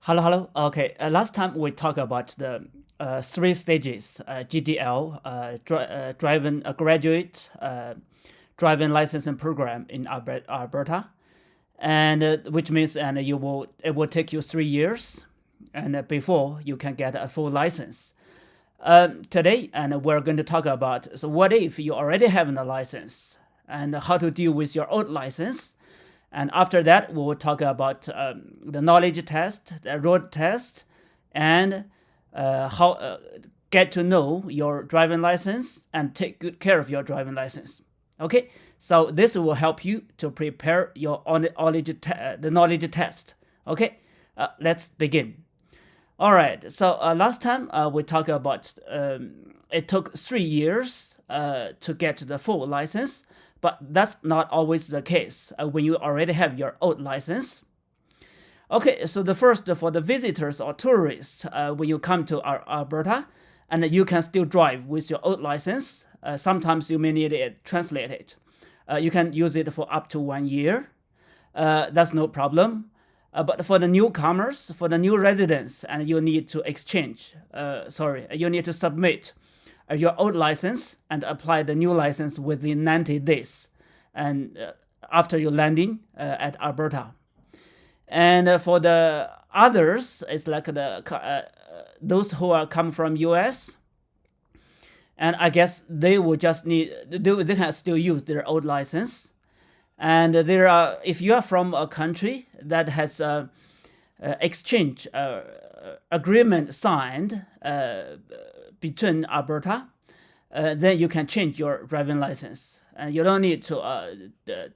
Hello, hello. Okay, last time we talked about the three stages: GDL, driving a graduate driving licensing program in Alberta, and which means it will take you 3 years, and before you can get a full license. Today, and we're going to talk about what if you already have a license and how to deal with your old license. And after that, we will talk about the knowledge test, the road test, and how get to know your driving license and take good care of your driving license. Okay, so this will help you to prepare your the knowledge test. Okay, let's begin. All right. So last time we talked about it took 3 years to get the full license, but that's not always the case when you already have your old license. Okay, so the first for the visitors or tourists, when you come to Alberta, and you can still drive with your old license. Sometimes you may need it translated. You can use it for up to 1 year. That's no problem. But for the newcomers, for the new residents, and you need to you need to submit your old license and apply the new license within 90 days, and after your landing at Alberta. And for the others, it's like those who are come from US, and I guess they will just they can still use their old license. And if you are from a country that has a exchange agreement signed between Alberta, then you can change your driving license, and you don't need to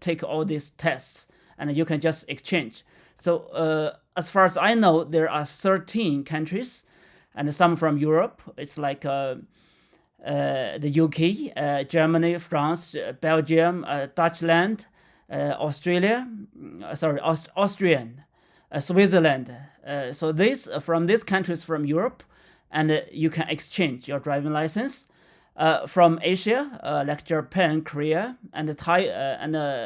take all these tests, and you can just exchange. So as far as I know, there are 13 countries, and some from Europe. It's like the UK, Germany, France, Belgium, Dutchland, Austrian, Switzerland. So these from these countries from Europe, and you can exchange your driving license. From Asia, like Japan, Korea, and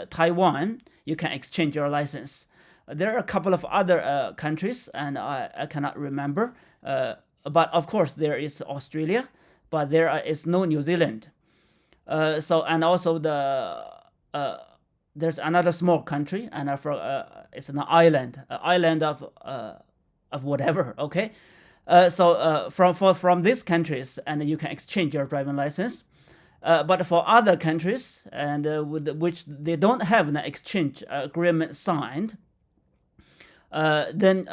Taiwan, you can exchange your license. There are a couple of other countries, and I cannot remember. But of course, there is Australia, but is no New Zealand. And also there's another small country, and it's an island, of whatever. Okay, from these countries, and you can exchange your driving license. But for other countries, and with which they don't have an exchange agreement signed, then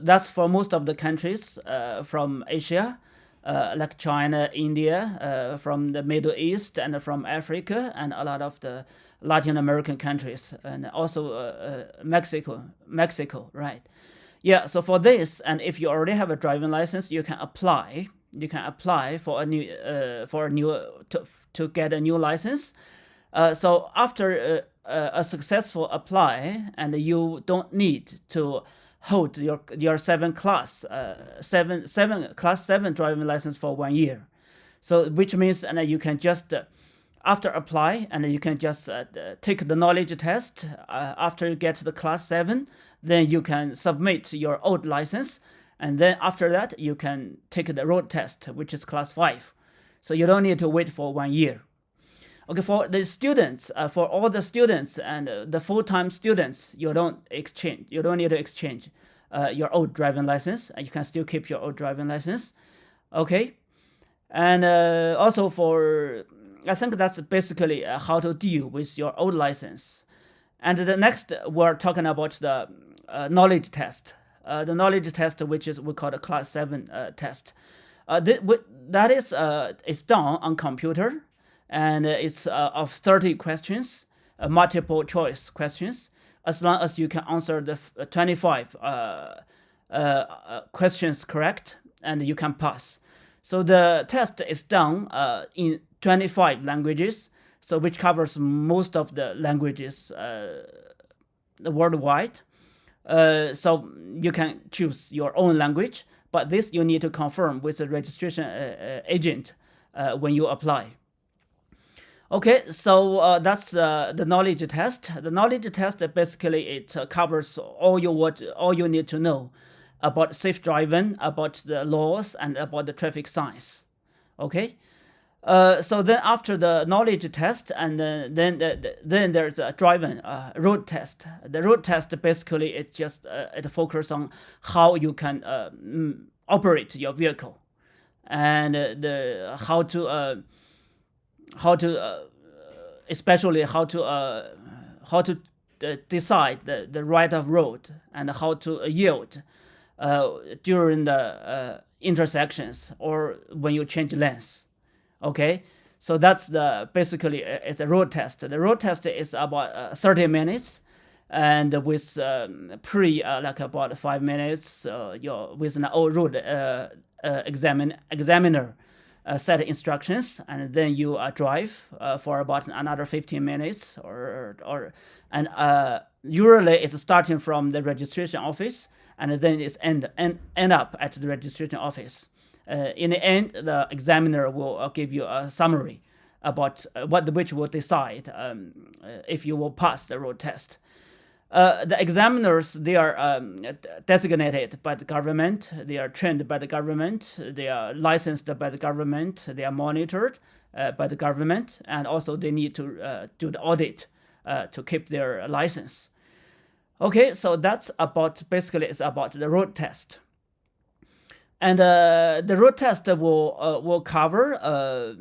that's for most of the countries from Asia, like China, India, from the Middle East, and from Africa, and a lot of the Latin American countries, and also Mexico, right? Yeah. So for this, and if you already have a driving license, you can apply. You can apply for a new to get a new license. So after a successful apply, and you don't need to hold your class 7 driving license for 1 year. So which means, and you can just after apply, and you can just take the knowledge test. After you get the class 7, then you can submit your old license, and then after that you can take the road test, which is class 5. So you don't need to wait for 1 year. Okay, for the students, for all the students and the full-time students, you don't need to exchange your old driving license, and you can still keep your old driving license. Okay, and also I think that's basically how to deal with your old license. And the next, we're talking about the knowledge test. The knowledge test, which is we call the class 7 test. That is done on computer, and it's of 30 questions, multiple choice questions. As long as you can answer the 25 questions correct, and you can pass. So the test is done in 25 languages, so which covers most of the languages worldwide. So you can choose your own language, but this you need to confirm with the registration agent when you apply. Okay, so that's the knowledge test. The knowledge test basically it covers all you need to know about safe driving, about the laws, and about the traffic signs. Okay. So then after the knowledge test, and then there's a driving road test. The road test basically it focuses on how you can operate your vehicle, and the how to especially how to decide the right of road, and how to yield during the intersections or when you change lanes. Okay, so that's the basically it's a road test. The road test is about 30 minutes, and with like about 5 minutes, with an old road examiner set instructions, and then you drive for about another 15 minutes, and usually it's starting from the registration office, and then it's end up at the registration office. In the end, the examiner will give you a summary about which will decide if you will pass the road test. The examiners, they are designated by the government, they are trained by the government, they are licensed by the government, they are monitored by the government, and also they need to do the audit to keep their license. Okay, so that's about basically it's about the road test. And the road test will cover a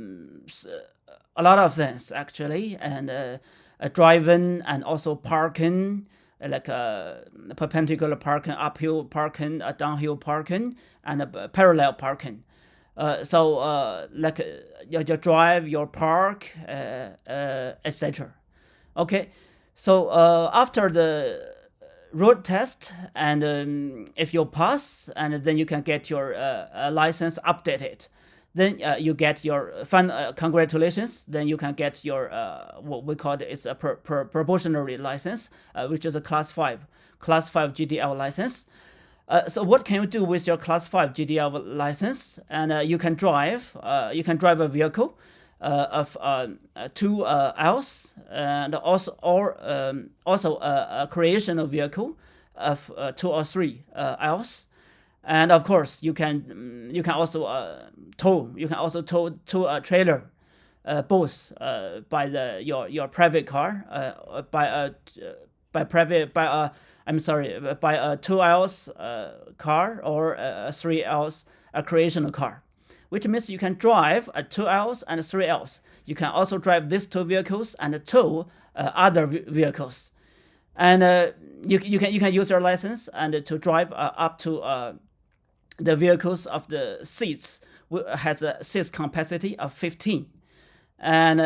lot of things actually, and driving, and also parking, like perpendicular parking, uphill parking, downhill parking, and parallel parking. Like your drive, your park, etc. Okay, so after the road test, and if you pass, and then you can get your license updated. Then you get your congratulations. Then you can get your what we call it's a probationary license, which is a class 5 GDL license. So what can you do with your class 5 GDL license? And you can drive a vehicle of 2 hours, and also a creational vehicle of 2 or 3 hours. And of course you can also tow a trailer, both by your private car, by a 2 hours car, or a 3 hours creational car, which means you can drive 2 hours and 3 hours. You can also drive these 2 vehicles and tow other vehicles, and you can use your license and to drive up to the vehicles of the seats has a seat capacity of 15. And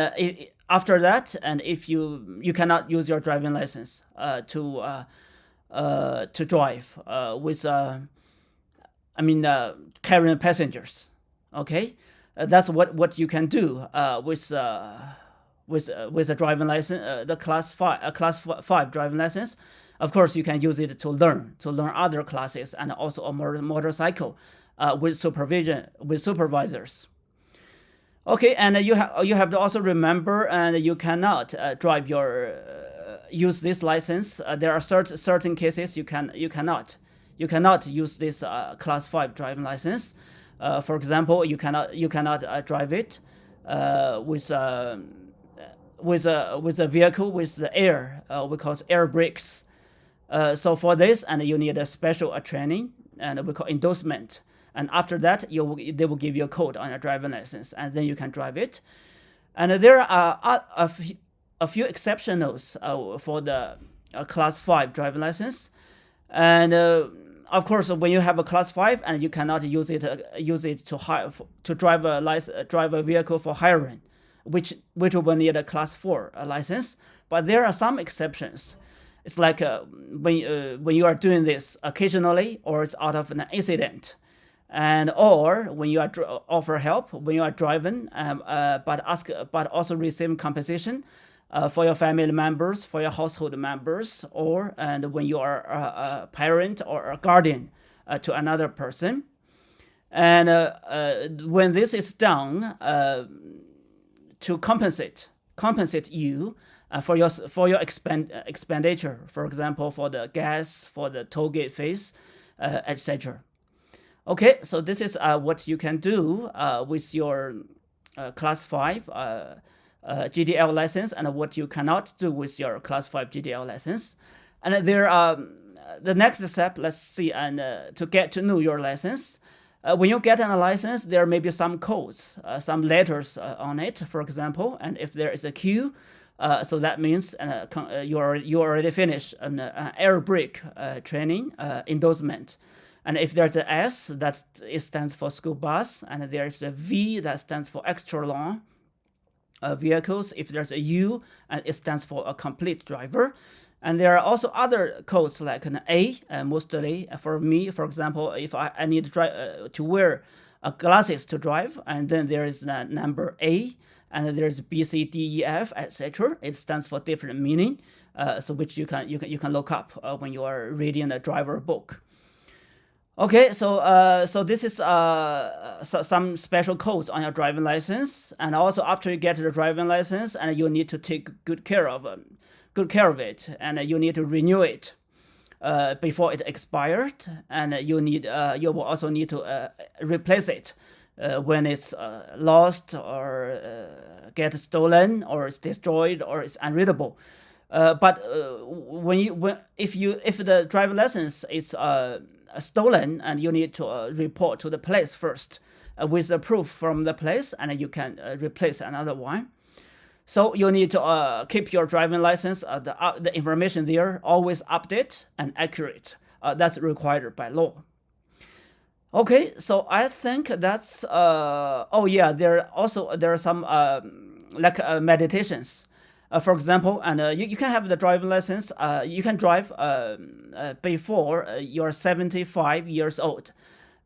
after that, and if you cannot use your driving license to drive with carrying passengers. Okay, that's what you can do with a driving license, the class 5 driving license. Of course, you can use it to learn other classes, and also a motorcycle with supervisors. Okay, and you have to also remember, and you cannot use this license. There are certain cases you cannot use this class 5 driving license. For example, you cannot drive it with a vehicle with the air, we call it air brakes. So for this, and you need a special training, and we call endorsement. And after that, they will give you a code on your driving license, and then you can drive it. And there are a few exceptionals for the class 5 driving license. And of course, when you have a class 5, and you cannot use it to drive a vehicle for hiring, which will need a class 4 license. But there are some exceptions. It's like when you are doing this occasionally, or it's out of an incident, and or when you are offer help when you are driving, but also receiving compensation for your family members, for your household members, and when you are a parent or a guardian to another person. And when this is done, to compensate compensate you for your expenditure. For example, for the gas, for the toll gate fees, etc. Okay, so this is what you can do with your Class 5 GDL license, and what you cannot do with your Class 5 GDL license. And there the next step, let's see, and to get to know your license. When you get a license, there may be some codes, some letters on it, for example, and if there is a Q, so that means you already finished an air brake training endorsement. And if there's an S, that it stands for school bus, and there's a V that stands for extra long vehicles. If there's a U, and it stands for a complete driver. And there are also other codes like an A, mostly for me, for example, if I need to wear glasses to drive, and then there is the number A, and there's B, C, D, E, F, etc. It stands for different meaning, so which you can look up when you are reading the driver book. Okay, so this is some special codes on your driving license, and also after you get the driving license, and you need to take good care of it, and you need to renew it before it expired, and you will also need to replace it when it's lost or get stolen or it's destroyed or it's unreadable. But if the driving license is stolen, and you need to report to the place first with the proof from the place, and you can replace another one. So you need to keep your driving license, the information there, always update and accurate. That's required by law. Okay, so I think that's oh yeah, there are some meditations. For example, and you can have the driving license. You can drive before you're 75 years old.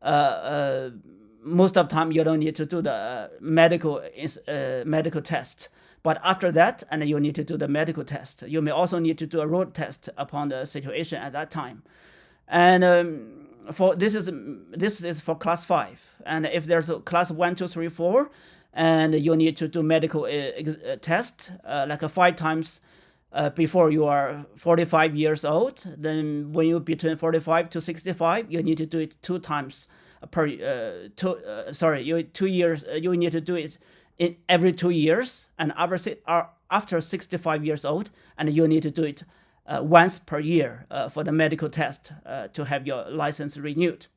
Most of the time, you don't need to do the medical test. But after that, and you need to do the medical test. You may also need to do a road test upon the situation at that time. And for this is for Class 5. And if there's a Class 1, 2, 3, 4, and you need to do medical test like 5 times before you are 45 years old. Then when you're between 45 to 65, you need to do it 2 times per 2 years. You need to do it in every 2 years, and after 65 years old, and you need to do it once per year for the medical test to have your license renewed.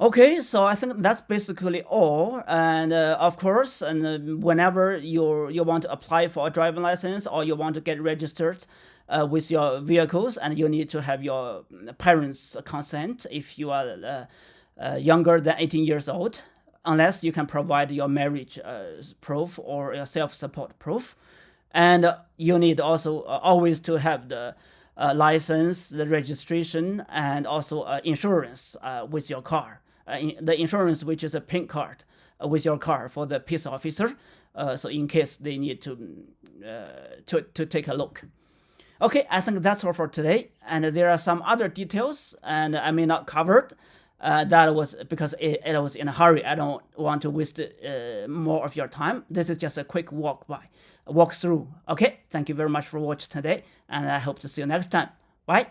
Okay, so I think that's basically all. And of course, and whenever you want to apply for a driving license, or you want to get registered with your vehicles, and you need to have your parents' consent if you are younger than 18 years old, unless you can provide your marriage proof or your self-support proof. And you need also always to have the license, the registration, and also insurance with your car. The insurance, which is a pink card with your car for the peace officer, so in case they need to take a look. Okay, I think that's all for today. And there are some other details, and I may not cover it. That was because it was in a hurry. I don't want to waste more of your time. This is just a quick walk through. Okay, thank you very much for watching today, and I hope to see you next time. Bye.